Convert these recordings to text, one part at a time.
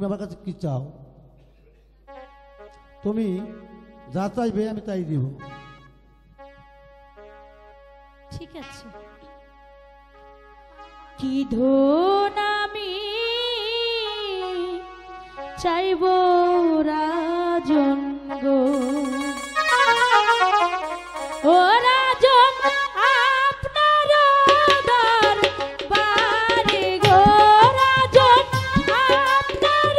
তুমি আমার কাছে কি চাও? তুমি যা চাইবে আমি তাই দিব। ঠিক আছে। কি ধন আমি চাইব রাজন গো, ও রাজন আপনার দরবারে গো, রাজন আপনার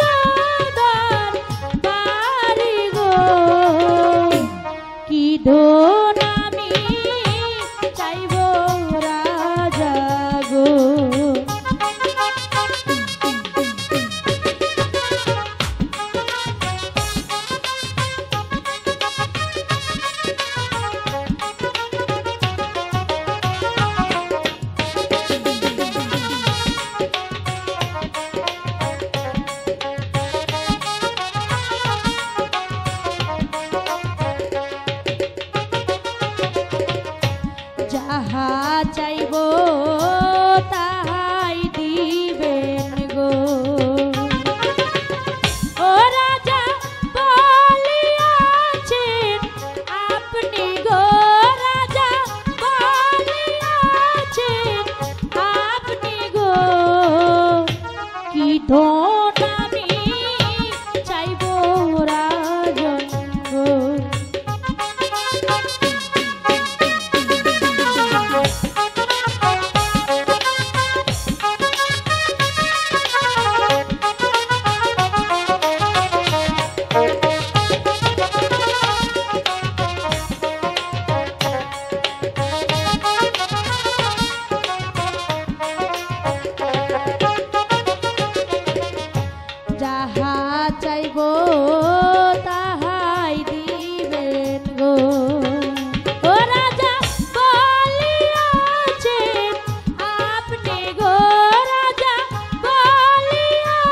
দরবারে গো, কি ধন আমি চাইব রাজা গো। যাহা চাইব তাহাই দিবেন গো, ও রাজা বলিয়াছেন আপনি গো, রাজা বলিয়াছেন আপনি গো, কি ধন আমি চাইব রাজন গো। যাহা চাইব তাহাই দিবেন গো, ও রাজা বলিয়াছেন আপনি গো, রাজা বলিয়াছেন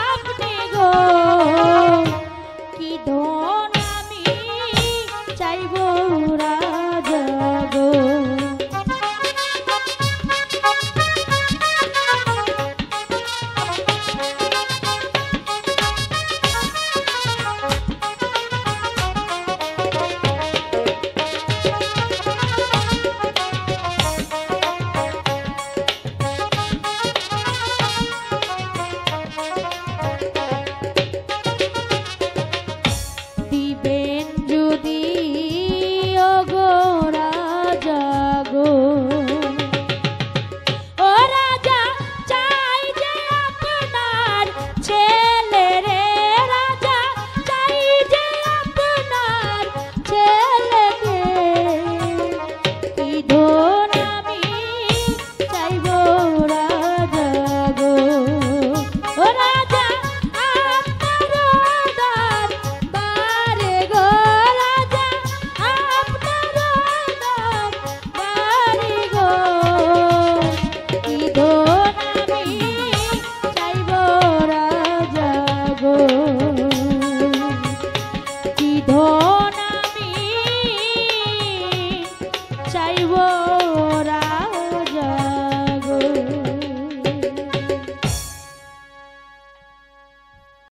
আপনি গো, কি ধন আমি চাইব রাজা গো। দিবেন যদি ওগো রাজা গো,